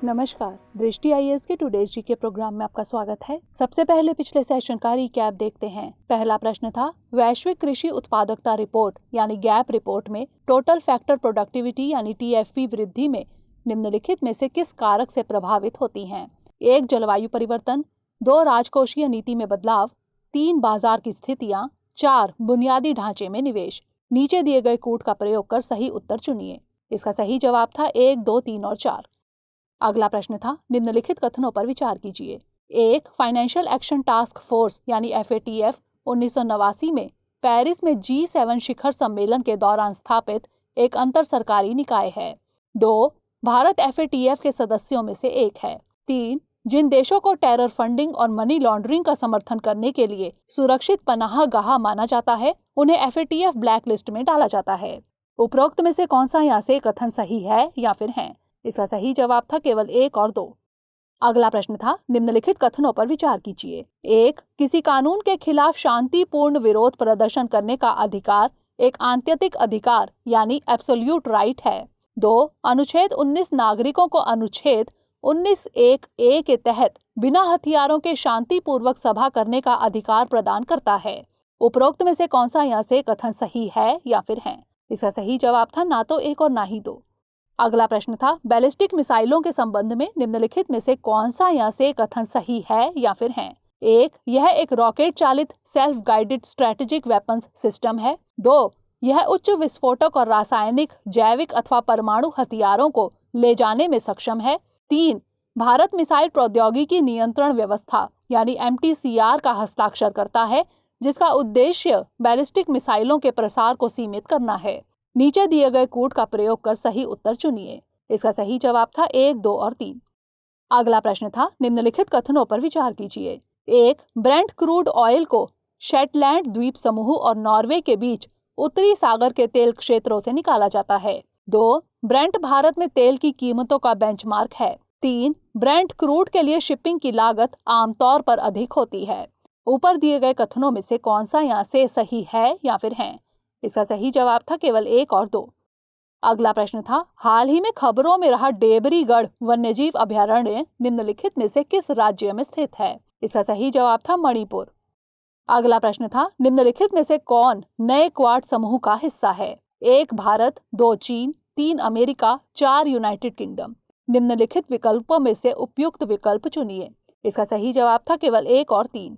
नमस्कार, दृष्टि आईएएस के टुडेज जीके प्रोग्राम में आपका स्वागत है। सबसे पहले पिछले सेशन का रिकैप देखते हैं। पहला प्रश्न था, वैश्विक कृषि उत्पादकता रिपोर्ट यानी गैप रिपोर्ट में टोटल फैक्टर प्रोडक्टिविटी यानी टीएफपी वृद्धि में निम्नलिखित में से किस कारक से प्रभावित होती हैं? 1. जलवायु परिवर्तन, 2. राजकोषीय नीति में बदलाव, 3. बाजार की स्थितियां, 4. बुनियादी ढांचे में निवेश। नीचे दिए गए कूट का प्रयोग कर सही उत्तर चुनिए। इसका सही जवाब था 1, 2, 3 और 4। अगला प्रश्न था, निम्नलिखित कथनों पर विचार कीजिए। 1. फाइनेंशियल एक्शन टास्क फोर्स यानी FATF 1989 में पेरिस में G7 शिखर सम्मेलन के दौरान स्थापित एक अंतर सरकारी निकाय है। 2. भारत FATF के सदस्यों में से एक है। 3. जिन देशों को टेरर फंडिंग और मनी लॉन्ड्रिंग का समर्थन करने के लिए सुरक्षित पनाहगाह माना जाता है, उन्हें FATF ब्लैक लिस्ट में डाला जाता है। उपरोक्त में से कौन सा यहाँ से कथन सही है या फिर है? इसका सही जवाब था केवल 1 और 2। अगला प्रश्न था, निम्नलिखित कथनों पर विचार कीजिए। 1. किसी कानून के खिलाफ शांतिपूर्ण विरोध प्रदर्शन करने का अधिकार एक आत्यंतिक अधिकार यानी एब्सोल्यूट राइट है। 2. अनुच्छेद 19 नागरिकों को अनुच्छेद 19(1)(a) के तहत बिना हथियारों के शांतिपूर्वक सभा करने का अधिकार प्रदान करता है। उपरोक्त में से कौन सा यहाँ से कथन सही है या फिर है? इसका सही जवाब था ना तो 1 और ना ही 2। अगला प्रश्न था, बैलिस्टिक मिसाइलों के संबंध में निम्नलिखित में से कौन सा यहाँ से कथन सही है या फिर है? 1. यह एक रॉकेट चालित self guided strategic weapons system है। 2. यह उच्च विस्फोटक और रासायनिक, जैविक अथवा परमाणु हथियारों को ले जाने में सक्षम है। 3. भारत मिसाइल प्रौद्योगिकी नियंत्रण व्यवस्था यानी MTCR का हस्ताक्षर करता है, जिसका उद्देश्य बैलिस्टिक मिसाइलों के प्रसार को सीमित करना है। नीचे दिए गए कूट का प्रयोग कर सही उत्तर चुनिए। इसका सही जवाब था 1, 2 और 3। अगला प्रश्न था, निम्नलिखित कथनों पर विचार कीजिए। 1. ब्रेंट क्रूड ऑयल को शेटलैंड द्वीप समूह और नॉर्वे के बीच उत्तरी सागर के तेल क्षेत्रों से निकाला जाता है। 2. ब्रेंट भारत में तेल की कीमतों का बेंचमार्क है। 3. ब्रेंट क्रूड के लिए शिपिंग की लागत आमतौर पर अधिक होती है। ऊपर दिए गए कथनों में से कौन सा यहाँ से सही है या फिर है? इसका सही जवाब था केवल 1 और 2। अगला प्रश्न था, हाल ही में खबरों में रहा डेबरीगढ़ वन्यजीव अभयारण्य निम्नलिखित में से किस राज्य में स्थित है? इसका सही जवाब था मणिपुर। अगला प्रश्न था, निम्नलिखित में से कौन नए क्वाड समूह का हिस्सा है? 1 भारत, 2 चीन, 3 अमेरिका, 4 यूनाइटेड किंगडम। निम्नलिखित विकल्पों में से उपयुक्त विकल्प चुनिए। इसका सही जवाब था केवल 1 और 3।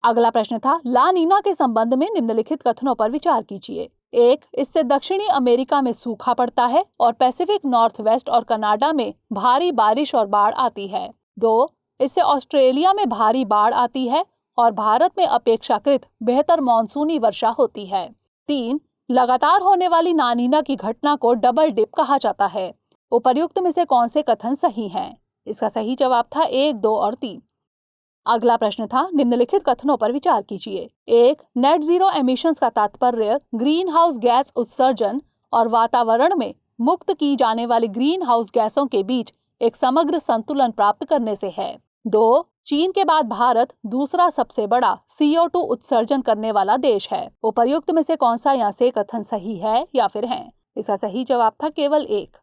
अगला प्रश्न था, ला नीना के संबंध में निम्नलिखित कथनों पर विचार कीजिए। 1. इससे दक्षिणी अमेरिका में सूखा पड़ता है और पैसिफिक नॉर्थ वेस्ट और कनाडा में भारी बारिश और बाढ़ आती है। 2. इससे ऑस्ट्रेलिया में भारी बाढ़ आती है और भारत में अपेक्षाकृत बेहतर मानसूनी वर्षा होती है। 3. लगातार होने वाली ला नीना की घटना को डबल डिप कहा जाता है। उपर्युक्त में से कौन से कथन सही हैं? इसका सही जवाब था 1, 2 और 3। अगला प्रश्न था, निम्नलिखित कथनों पर विचार कीजिए। 1. नेट जीरो एमिशंस का तात्पर्य ग्रीन हाउस गैस उत्सर्जन और वातावरण में मुक्त की जाने वाली ग्रीन हाउस गैसों के बीच एक समग्र संतुलन प्राप्त करने से है। 2. चीन के बाद भारत दूसरा सबसे बड़ा CO2 उत्सर्जन करने वाला देश है। उपर्युक्त में से कौन सा यहाँ से कथन सही है या फिर है? इसका सही जवाब था केवल 1।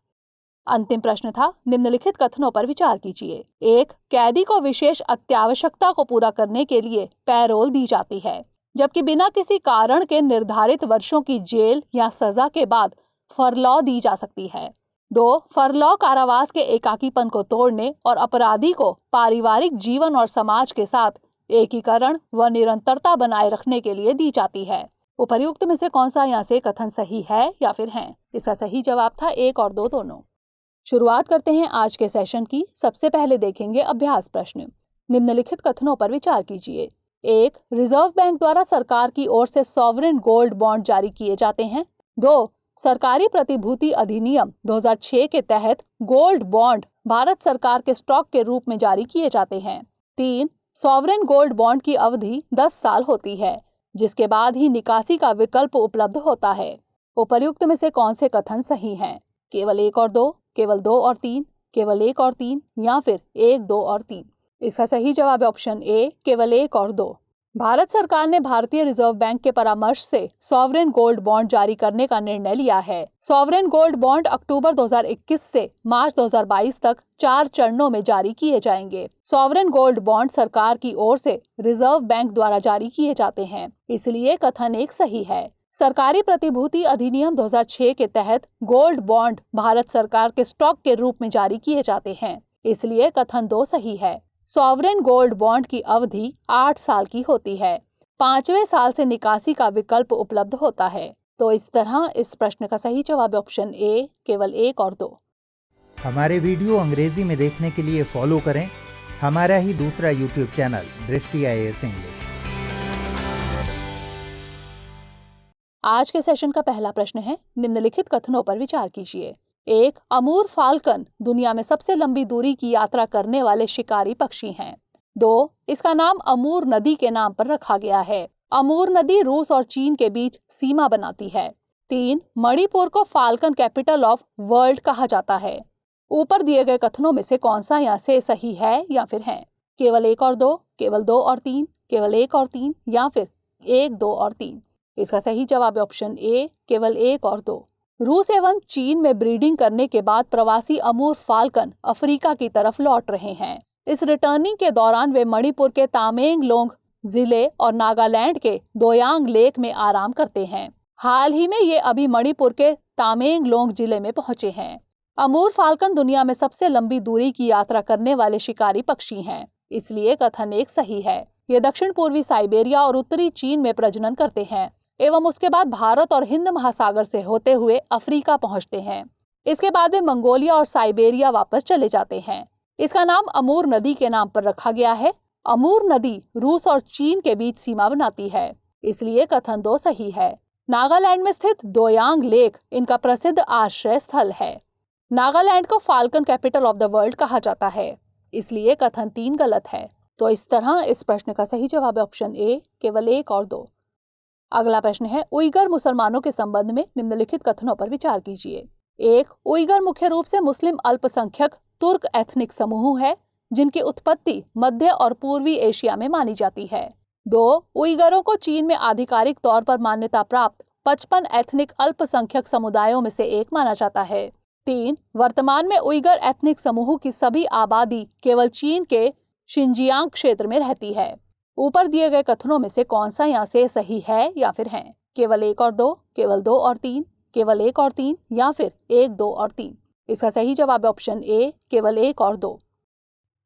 अंतिम प्रश्न था, निम्नलिखित कथनों पर विचार कीजिए। 1. कैदी को विशेष अत्यावश्यकता को पूरा करने के लिए पैरोल दी जाती है, जबकि बिना किसी कारण के निर्धारित वर्षों की जेल या सजा के बाद फरलॉ दी जा सकती है। 2. फरलॉ कारावास के एकाकीपन को तोड़ने और अपराधी को पारिवारिक जीवन और समाज के साथ एकीकरण व निरंतरता बनाए रखने के लिए दी जाती है। उपर्युक्त में से कौन सा यहाँ से कथन सही है या फिर है? इसका सही जवाब था 1 और 2 दोनों। शुरुआत करते हैं आज के सेशन की। सबसे पहले देखेंगे अभ्यास प्रश्न। निम्नलिखित कथनों पर विचार कीजिए। 1. रिजर्व बैंक द्वारा सरकार की ओर से सॉवरेन गोल्ड बॉन्ड जारी किए जाते हैं। 2. सरकारी प्रतिभूति अधिनियम 2006 के तहत गोल्ड बॉन्ड भारत सरकार के स्टॉक के रूप में जारी किए जाते हैं। 3. सॉवरेन गोल्ड बॉन्ड की अवधि 10 साल होती है, जिसके बाद ही निकासी का विकल्प उपलब्ध होता है। उपर्युक्त में से कौन से कथन सही हैं? केवल 1 और 2, केवल 2 और 3, केवल 1 और 3 या फिर 1, 2 और 3? इसका सही जवाब है ऑप्शन ए, केवल 1 और 2। भारत सरकार ने भारतीय रिजर्व बैंक के परामर्श से सॉवरेन गोल्ड बॉन्ड जारी करने का निर्णय लिया है। सॉवरेन गोल्ड बॉन्ड अक्टूबर 2021 से मार्च 2022 तक 4 चरणों में जारी किए जाएंगे। सॉवरेन गोल्ड बॉन्ड सरकार की ओर से रिजर्व बैंक द्वारा जारी किए जाते हैं, इसलिए कथन एक सही है। सरकारी प्रतिभूति अधिनियम 2006 के तहत गोल्ड बॉन्ड भारत सरकार के स्टॉक के रूप में जारी किए जाते हैं, इसलिए कथन 2 सही है। सॉवरेन गोल्ड बॉन्ड की अवधि 8 साल की होती है। 5वें साल से निकासी का विकल्प उपलब्ध होता है। तो इस तरह इस प्रश्न का सही जवाब ऑप्शन ए, केवल 1 और 2। हमारे वीडियो अंग्रेजी में देखने के लिए फॉलो करें हमारा ही दूसरा यूट्यूब चैनल दृष्टि IAS इंग्लिश। आज के सेशन का पहला प्रश्न है, निम्नलिखित कथनों पर विचार कीजिए। 1. अमूर फाल्कन दुनिया में सबसे लंबी दूरी की यात्रा करने वाले शिकारी पक्षी हैं। 2. इसका नाम अमूर नदी के नाम पर रखा गया है। अमूर नदी रूस और चीन के बीच सीमा बनाती है। 3. मणिपुर को फाल्कन कैपिटल ऑफ वर्ल्ड कहा जाता है। ऊपर दिए गए कथनों में से कौन सा यहाँ से सही है या फिर है? केवल 1 और 2, केवल 2 और 3, केवल 1 और 3 या फिर 1, 2 और 3? इसका सही जवाब है ऑप्शन ए, केवल 1 और 2। रूस एवं चीन में ब्रीडिंग करने के बाद प्रवासी अमूर फाल्कन अफ्रीका की तरफ लौट रहे हैं। इस रिटर्निंग के दौरान वे मणिपुर के तामेंगलोंग जिले और नागालैंड के दोयांग लेक में आराम करते हैं। हाल ही में ये अभी मणिपुर के तामेंगलोंग जिले में पहुंचे हैं। अमूर फाल्कन दुनिया में सबसे लंबी दूरी की यात्रा करने वाले शिकारी पक्षी हैं, इसलिए कथन 1 सही है। ये दक्षिण पूर्वी साइबेरिया और उत्तरी चीन में प्रजनन करते हैं एवं उसके बाद भारत और हिंद महासागर से होते हुए अफ्रीका पहुंचते हैं। इसके बाद वे मंगोलिया और साइबेरिया वापस चले जाते हैं। इसका नाम अमूर नदी के नाम पर रखा गया है। अमूर नदी रूस और चीन के बीच सीमा बनाती है, इसलिए कथन 2 सही है। नागालैंड में स्थित दोयांग लेक इनका प्रसिद्ध आश्रय स्थल है। नागालैंड को falcon capital of the world कहा जाता है, इसलिए कथन 3 गलत है। तो इस तरह इस प्रश्न का सही जवाब है ऑप्शन ए, केवल 1 और 2। अगला प्रश्न है, उइगर मुसलमानों के संबंध में निम्नलिखित कथनों पर विचार कीजिए। 1. उइगर मुख्य रूप से मुस्लिम अल्पसंख्यक तुर्क एथनिक समूह है जिनकी उत्पत्ति मध्य और पूर्वी एशिया में मानी जाती है। 2. उइगरों को चीन में आधिकारिक तौर पर मान्यता प्राप्त 55 एथनिक अल्पसंख्यक समुदायों में से एक माना जाता है। 3. वर्तमान में उइगर एथनिक समूह की सभी आबादी केवल चीन के शिनजियांग क्षेत्र में रहती है। ऊपर दिए गए कथनों में से कौन सा यहाँ से सही है या फिर है? केवल 1 और 2, केवल 2 और 3, केवल 1 और 3 या फिर 1, 2 और 3? इसका सही जवाब है ऑप्शन ए, केवल 1 और 2।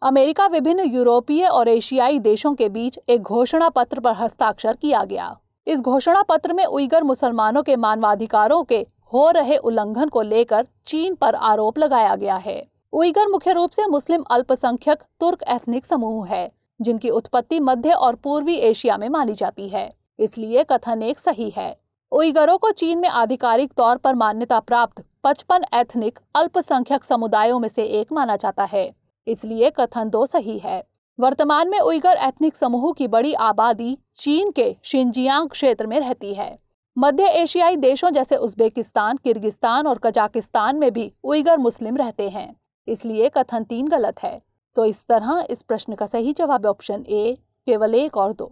अमेरिका विभिन्न यूरोपीय और एशियाई देशों के बीच एक घोषणा पत्र पर हस्ताक्षर किया गया। इस घोषणा पत्र में उइगर मुसलमानों के मानवाधिकारों के हो रहे उल्लंघन को लेकर चीन पर आरोप लगाया गया है। उइगर मुख्य रूप से मुस्लिम अल्पसंख्यक तुर्क एथनिक समूह है जिनकी उत्पत्ति मध्य और पूर्वी एशिया में मानी जाती है, इसलिए कथन 1 सही है। उइगरों को चीन में आधिकारिक तौर पर मान्यता प्राप्त 55 एथनिक अल्पसंख्यक समुदायों में से एक माना जाता है, इसलिए कथन 2 सही है। वर्तमान में उइगर एथनिक समूह की बड़ी आबादी चीन के शिनजियांग क्षेत्र में रहती है। मध्य एशियाई देशों जैसे उज्बेकिस्तान, किर्गिस्तान और कजाकिस्तान में भी उइगर मुस्लिम रहते हैं, इसलिए कथन 3 गलत है। तो इस तरह इस प्रश्न का सही जवाब है ऑप्शन ए, केवल 1 और 2।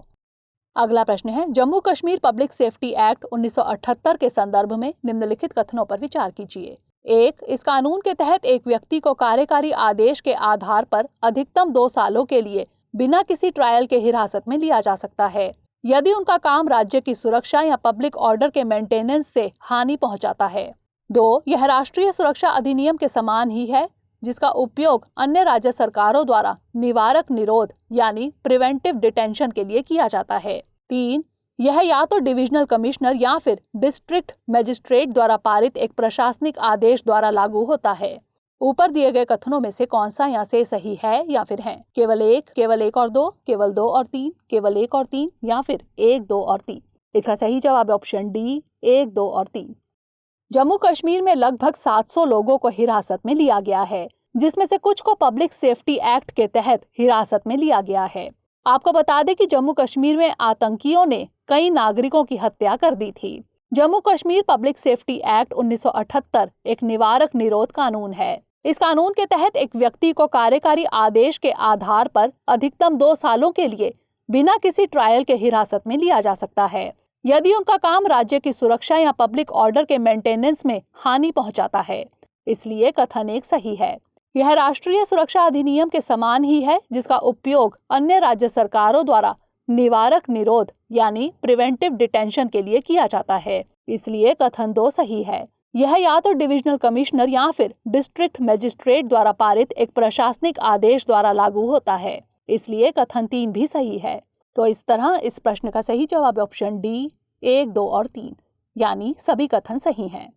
अगला प्रश्न है, Jammu Kashmir public safety act 1978 के संदर्भ में निम्नलिखित कथनों पर विचार कीजिए। 1. इस कानून के तहत एक व्यक्ति को कार्यकारी आदेश के आधार पर अधिकतम 2 सालों के लिए बिना किसी ट्रायल के हिरासत में लिया जा सकता है यदि उनका काम राज्य की सुरक्षा या पब्लिक ऑर्डर के मेंटेनेंस से हानि पहुंचाता है। 2. यह राष्ट्रीय सुरक्षा अधिनियम के समान ही है जिसका उपयोग अन्य राज्य सरकारों द्वारा निवारक निरोध यानी प्रिवेंटिव डिटेंशन के लिए किया जाता है। 3. यह या तो डिविजनल कमिश्नर या फिर डिस्ट्रिक्ट मजिस्ट्रेट द्वारा पारित एक प्रशासनिक आदेश द्वारा लागू होता है। ऊपर दिए गए कथनों में से कौन सा यहाँ से सही है या फिर है? केवल 1, केवल 1 और 2, केवल 2 और 3, केवल 1 और 3 या फिर 1, 2 और 3? इसका सही जवाब है ऑप्शन डी, 1, 2 और 3। जम्मू कश्मीर में लगभग 700 लोगों को हिरासत में लिया गया है, जिसमें से कुछ को पब्लिक सेफ्टी एक्ट के तहत हिरासत में लिया गया है। आपको बता दें कि जम्मू कश्मीर में आतंकियों ने कई नागरिकों की हत्या कर दी थी। Jammu Kashmir public safety act 1978 एक निवारक निरोध कानून है। इस कानून के तहत एक व्यक्ति को कार्यकारी आदेश के आधार पर अधिकतम 2 सालों के लिए बिना किसी ट्रायल के हिरासत में लिया जा सकता है यदि उनका काम राज्य की सुरक्षा या पब्लिक ऑर्डर के मेंटेनेंस में हानि पहुंचाता है। इसलिए कथन 1 सही है। यह राष्ट्रीय सुरक्षा अधिनियम के समान ही है जिसका उपयोग अन्य राज्य सरकारों द्वारा निवारक निरोध यानी प्रिवेंटिव डिटेंशन के लिए किया जाता है। इसलिए कथन 2 सही है। यह या तो डिविजनल कमिश्नर या फिर डिस्ट्रिक्ट मजिस्ट्रेट द्वारा पारित एक प्रशासनिक आदेश द्वारा लागू होता है। इसलिए कथन 3 भी सही है। तो इस तरह इस प्रश्न का सही जवाब ऑप्शन डी 1, 2 और 3 यानी सभी कथन सही हैं।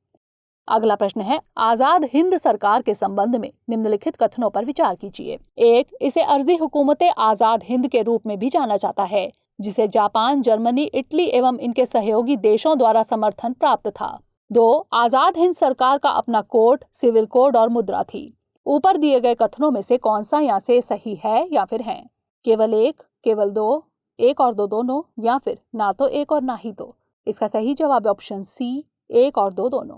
अगला प्रश्न है, आजाद हिंद सरकार के संबंध में निम्नलिखित कथनों पर विचार कीजिए। 1. इसे अर्जी हुकूमत आजाद हिंद के रूप में भी जाना जाता है, जिसे जापान, जर्मनी, इटली एवं इनके सहयोगी देशों द्वारा समर्थन प्राप्त था। 2. आजाद हिंद सरकार का अपना कोड, सिविल कोड और मुद्रा थी। ऊपर दिए गए कथनों में से कौन सा यहाँ से सही है या फिर है? केवल 1, केवल 2, 1 और 2 दोनों, या फिर ना तो 1 और ना ही 2। इसका सही जवाब ऑप्शन सी 1 और 2 दोनों।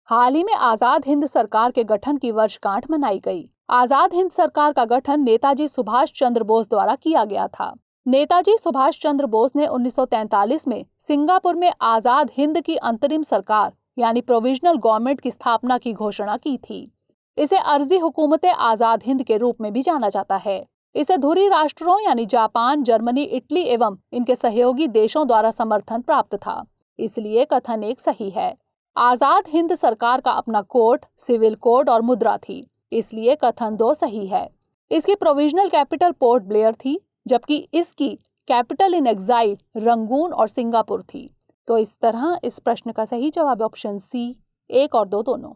हाल ही में आजाद हिंद सरकार के गठन की वर्षगांठ मनाई गई। आजाद हिंद सरकार का गठन नेताजी सुभाष चंद्र बोस द्वारा किया गया था। नेताजी सुभाष चंद्र बोस ने 1943 में सिंगापुर में आजाद हिंद की अंतरिम सरकार यानी प्रोविजनल गवर्नमेंट की स्थापना की घोषणा की थी। इसे अर्जी हुकूमत आजाद हिंद के रूप में भी जाना जाता है। इसे धुरी राष्ट्रों यानी जापान, जर्मनी, इटली एवं इनके सहयोगी देशों द्वारा समर्थन प्राप्त था। इसलिए कथन 1 सही है। आजाद हिंद सरकार का अपना कोड, सिविल कोड और मुद्रा थी। इसलिए कथन 2 सही है। इसकी प्रोविजनल कैपिटल पोर्ट ब्लेयर थी, जबकि इसकी कैपिटल इन एग्जाइल रंगून और सिंगापुर थी। तो इस तरह इस प्रश्न का सही जवाब ऑप्शन सी 1 और 2 दोनों।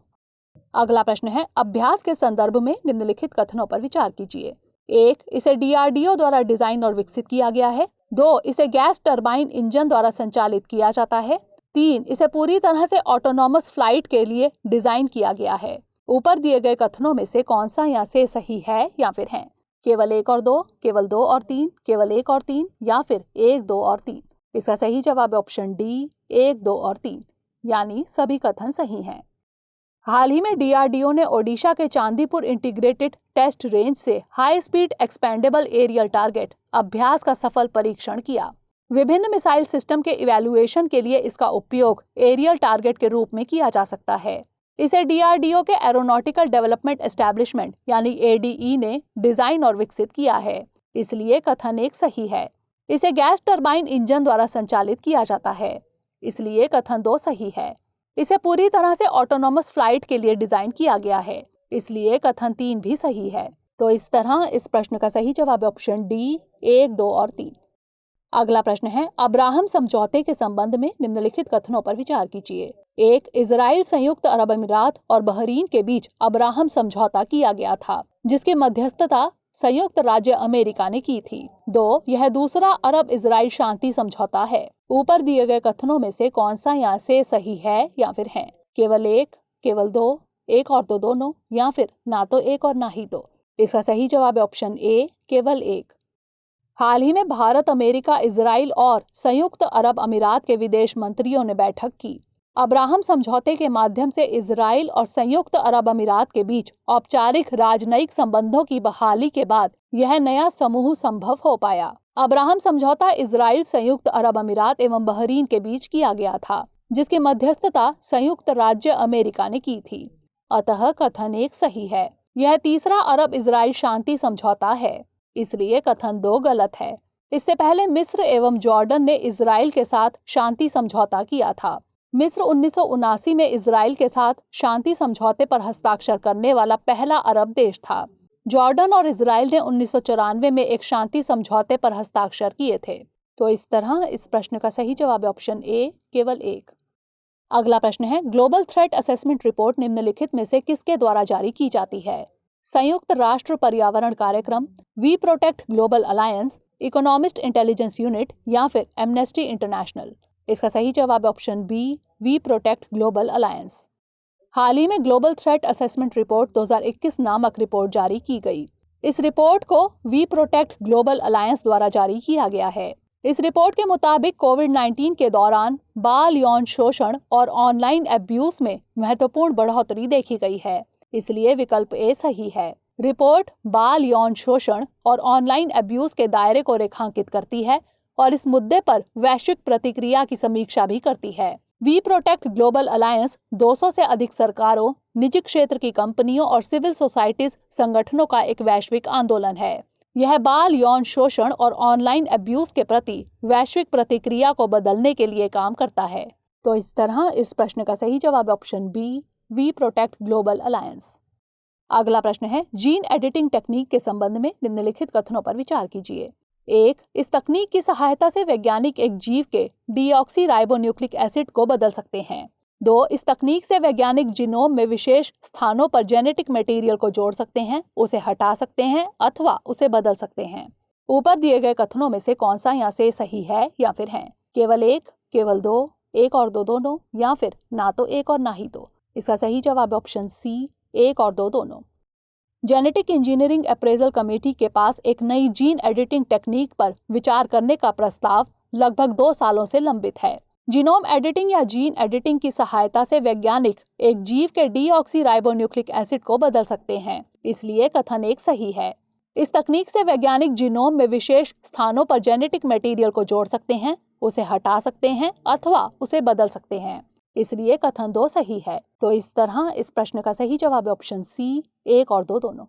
अगला प्रश्न है, अभ्यास के संदर्भ में निम्नलिखित कथनों पर विचार कीजिए। 1. इसे DRDO द्वारा डिजाइन और विकसित किया गया है। 2. इसे गैस टरबाइन इंजन द्वारा संचालित किया जाता है। 3. इसे पूरी तरह से ऑटोनॉमस फ्लाइट के लिए डिजाइन किया गया है। ऊपर दिए गए कथनों में से कौन सा यहाँ से सही है या फिर है? केवल 1 और 2, केवल 2 और 3, केवल 1 और 3, या फिर 1, 2 और 3। इसका सही जवाब ऑप्शन डी 1, 2 और 3 यानी सभी कथन सही हैं। हाल ही में DRDO ने ओडिशा के चांदीपुर इंटीग्रेटेड टेस्ट रेंज से high speed expendable aerial target अभ्यास का सफल परीक्षण किया। विभिन्न मिसाइल सिस्टम के इवैल्यूएशन के लिए इसका उपयोग एरियल टारगेट के रूप में किया जा सकता है। इसे DRDO के एरोनॉटिकल डेवलपमेंट एस्टैब्लिशमेंट यानी ADE ने डिजाइन और विकसित किया है। इसलिए कथन 1 सही है। इसे गैस टरबाइन इंजन द्वारा संचालित किया जाता है। इसलिए कथन 2 सही है। इसे पूरी तरह से ऑटोनॉमस फ्लाइट के लिए डिजाइन किया गया है। इसलिए कथन 3 भी सही है। तो इस तरह इस प्रश्न का सही जवाब ऑप्शन डी 1, 2 और 3। अगला प्रश्न है, अब्राहम समझौते के संबंध में निम्नलिखित कथनों पर विचार कीजिए। 1. इजराइल, संयुक्त अरब अमीरात और बहरीन के बीच अब्राहम समझौता किया गया था, जिसकी मध्यस्थता संयुक्त राज्य अमेरिका ने की थी। 2. यह दूसरा अरब इजराइल शांति समझौता है। ऊपर दिए गए कथनों में से कौन सा यहाँ से सही है या फिर है? केवल 1, केवल 2, 1 और 2 दोनों, या फिर ना तो 1 और ना ही 2। इसका सही जवाब ऑप्शन ए केवल 1। हाल ही में भारत, अमेरिका, इजराइल और संयुक्त अरब अमीरात के विदेश मंत्रियों ने बैठक की। अब्राहम समझौते के माध्यम से इजराइल और संयुक्त अरब अमीरात के बीच औपचारिक राजनयिक संबंधों की बहाली के बाद यह नया समूह संभव हो पाया। अब्राहम समझौता इजराइल, संयुक्त अरब अमीरात एवं बहरीन के बीच किया गया था, जिसकी मध्यस्थता संयुक्त राज्य अमेरिका ने की थी। अतः कथन 1 सही है। यह तीसरा अरब इजराइल शांति समझौता है। इसलिए कथन 2 गलत है। इससे पहले मिस्र एवं जॉर्डन ने इजराइल के साथ शांति समझौता किया था। मिस्र 1979 में इजराइल के साथ शांति समझौते पर हस्ताक्षर करने वाला पहला अरब देश था। जॉर्डन और इजराइल ने 1994 में एक शांति समझौते पर हस्ताक्षर किए थे। तो इस तरह इस प्रश्न का सही जवाब ऑप्शन ए केवल 1। अगला प्रश्न है, ग्लोबल थ्रेट असेसमेंट रिपोर्ट निम्नलिखित में से किसके द्वारा जारी की जाती है? संयुक्त राष्ट्र पर्यावरण कार्यक्रम, We protect global Alliance, Economist Intelligence Unit, या फिर एमनेस्टी इंटरनेशनल। इसका सही जवाब option B we protect global Alliance. हाल ही में ग्लोबल थ्रेट असेसमेंट रिपोर्ट 2021 नामक रिपोर्ट जारी की गई। इस रिपोर्ट को वी प्रोटेक्ट ग्लोबल अलायंस द्वारा जारी किया गया है। इस रिपोर्ट के मुताबिक कोविड-19 के दौरान बाल यौन शोषण और ऑनलाइन अब्यूज में महत्वपूर्ण बढ़ोतरी देखी गई है। इसलिए विकल्प ए सही है। रिपोर्ट बाल यौन शोषण और ऑनलाइन अब्यूज के दायरे को रेखांकित करती है और इस मुद्दे पर वैश्विक प्रतिक्रिया की समीक्षा भी करती है। वी प्रोटेक्ट ग्लोबल अलायंस 200 से अधिक सरकारों, निजी क्षेत्र की कंपनियों और सिविल सोसाइटीज संगठनों का एक वैश्विक आंदोलन है। यह बाल यौन शोषण और ऑनलाइन अब्यूज के प्रति वैश्विक प्रतिक्रिया को बदलने के लिए काम करता है। तो इस तरह इस प्रश्न का सही जवाब option B, we protect global alliance. अगला प्रश्न है, जीन एडिटिंग टेक्निक के संबंध में निम्नलिखित कथनों पर विचार कीजिए। 1. इस तकनीक की सहायता से वैज्ञानिक एक जीव के डीऑक्सी राइबोन्यूक्लिक एसिड को बदल सकते हैं। 2. इस तकनीक से वैज्ञानिक जीनोम में विशेष स्थानों पर जेनेटिक मटेरियल को जोड़ सकते हैं, उसे हटा सकते हैं अथवा उसे बदल सकते हैं। ऊपर दिए गए कथनों में से कौन सा यहाँ से सही है या फिर है? केवल एक, केवल दो, एक और दो दोनों, या फिर ना तो एक और ना ही दो। इसका सही जवाब ऑप्शन सी, एक और दो दोनों। जेनेटिक इंजीनियरिंग अप्रेजल कमेटी के पास एक नई जीन एडिटिंग टेक्निक पर विचार करने का प्रस्ताव लगभग 2 सालों से लंबित है। जीनोम एडिटिंग या जीन एडिटिंग की सहायता से वैज्ञानिक एक जीव के डीऑक्सी राइबोन्यूक्लिक एसिड को बदल सकते हैं, इसलिए कथन एक सही है। इस तकनीक से वैज्ञानिक जीनोम में विशेष स्थानों पर जेनेटिक मटेरियल को जोड़ सकते हैं, उसे हटा सकते हैं अथवा उसे बदल सकते हैं, इसलिए कथन 2 सही है। तो इस तरह इस प्रश्न का सही जवाब ऑप्शन सी, एक और दो दोनों।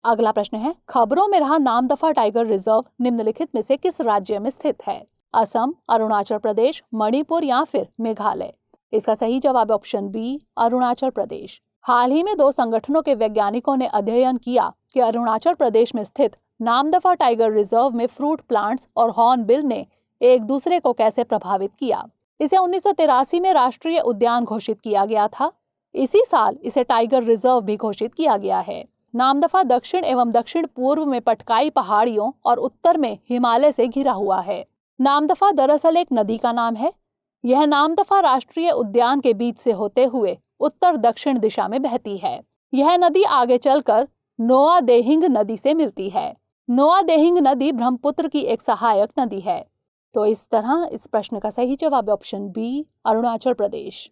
अगला प्रश्न है, खबरों में रहा नामदफा टाइगर रिजर्व निम्नलिखित में से किस राज्य में स्थित है? असम, अरुणाचल प्रदेश, मणिपुर या फिर मेघालय? इसका सही जवाब ऑप्शन बी, अरुणाचल प्रदेश। हाल ही में 2 संगठनों के वैज्ञानिकों ने अध्ययन किया कि अरुणाचल प्रदेश में स्थित नामदफा टाइगर रिजर्व में फ्रूट प्लांट्स और हॉर्नबिल ने एक दूसरे को कैसे प्रभावित किया। इसे 1983 में राष्ट्रीय उद्यान घोषित किया गया था। इसी साल इसे टाइगर रिजर्व भी घोषित किया गया है। नामदफा दक्षिण एवं दक्षिण पूर्व में पटकाई पहाड़ियों और उत्तर में हिमालय से घिरा हुआ है। नामदफा दरअसल एक नदी का नाम है। यह नामदफा राष्ट्रीय उद्यान के बीच से होते हुए उत्तर दक्षिण दिशा में बहती है। यह नदी आगे चलकर नोआ देहिंग नदी से मिलती है। नोआ देहिंग नदी ब्रह्मपुत्र की एक सहायक नदी है। तो इस तरह इस प्रश्न का सही जवाब ऑप्शन बी, अरुणाचल प्रदेश।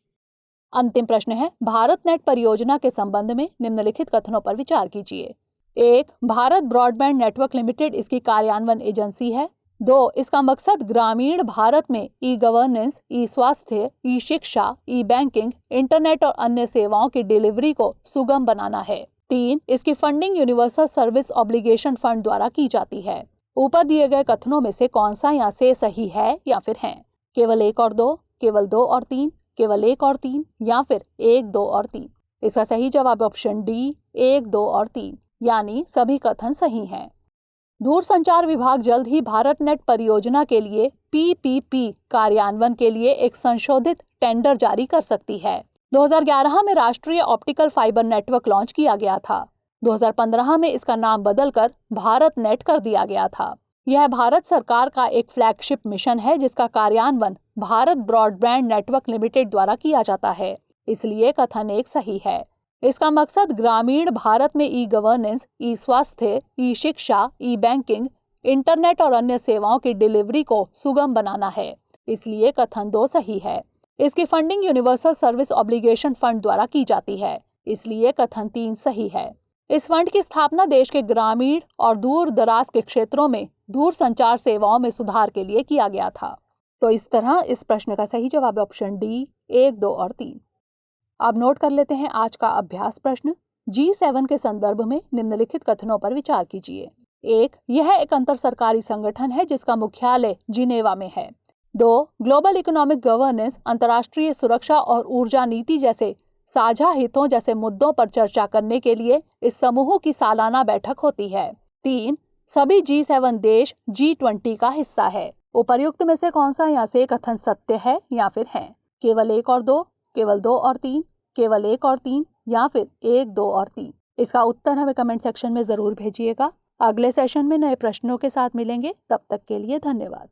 अंतिम प्रश्न है, भारत नेट परियोजना के संबंध में निम्नलिखित कथनों पर विचार कीजिए। 1. भारत ब्रॉडबैंड नेटवर्क लिमिटेड इसकी कार्यान्वयन एजेंसी है। 2. इसका मकसद ग्रामीण भारत में ई गवर्नेंस, ई स्वास्थ्य, ई शिक्षा, ई बैंकिंग, इंटरनेट और अन्य सेवाओं की डिलीवरी को सुगम बनाना है। 3. इसकी funding universal service obligation fund द्वारा की जाती है। ऊपर दिए गए कथनों में से कौन सा यहाँ से सही है या फिर है? केवल 1 और 2, केवल 2 और 3, केवल 1 और 3, या फिर 1, 2 और 3? इसका सही जवाब ऑप्शन डी, 1, 2 और 3, यानी सभी कथन सही हैं। दूरसंचार विभाग जल्द ही भारत नेट परियोजना के लिए PPP कार्यान्वयन के लिए एक संशोधित टेंडर जारी कर सकती है। 2011 में राष्ट्रीय ऑप्टिकल फाइबर नेटवर्क लॉन्च किया गया था। 2015 में इसका नाम बदलकर भारत नेट कर दिया गया था। यह भारत सरकार का एक फ्लैगशिप मिशन है जिसका कार्यान्वयन भारत ब्रॉडबैंड नेटवर्क लिमिटेड द्वारा किया जाता है, इसलिए कथन 1 सही है। इसका मकसद ग्रामीण भारत में ई गवर्नेंस, ई स्वास्थ्य, ई शिक्षा, ई बैंकिंग, इंटरनेट और अन्य सेवाओं की डिलीवरी को सुगम बनाना है, इसलिए कथन 2 सही है। इसकी funding universal service obligation fund द्वारा की जाती है, इसलिए कथन 3 सही है। इस फंड की स्थापना देश के ग्रामीण और दूर दराज के क्षेत्रों में दूर संचार सेवाओं में सुधार के लिए किया गया था। तो इस तरह इस प्रश्न का सही जवाब ऑप्शन डी, 1, 2 और 3। अब नोट कर लेते हैं आज का अभ्यास प्रश्न। G7 के संदर्भ में निम्नलिखित कथनों पर विचार कीजिए। 1. यह एक अंतर सरकारी संगठन है जिसका मुख्यालय जिनेवा में है। 2. ग्लोबल इकोनॉमिक गवर्नेंस अंतर्राष्ट्रीय सुरक्षा और ऊर्जा नीति जैसे साझा हितों जैसे मुद्दों पर चर्चा करने के लिए इस समूह की सालाना बैठक होती है। 3. सभी G7 देश G20 का हिस्सा है। उपर्युक्त में से कौन सा यहाँ से कथन सत्य है या फिर है? केवल 1 और 2, केवल 2 और 3, केवल 1 और 3, या फिर 1, 2 और 3? इसका उत्तर हमें कमेंट सेक्शन में जरूर भेजिएगा। अगले सेशन में नए प्रश्नों के साथ मिलेंगे, तब तक के लिए धन्यवाद।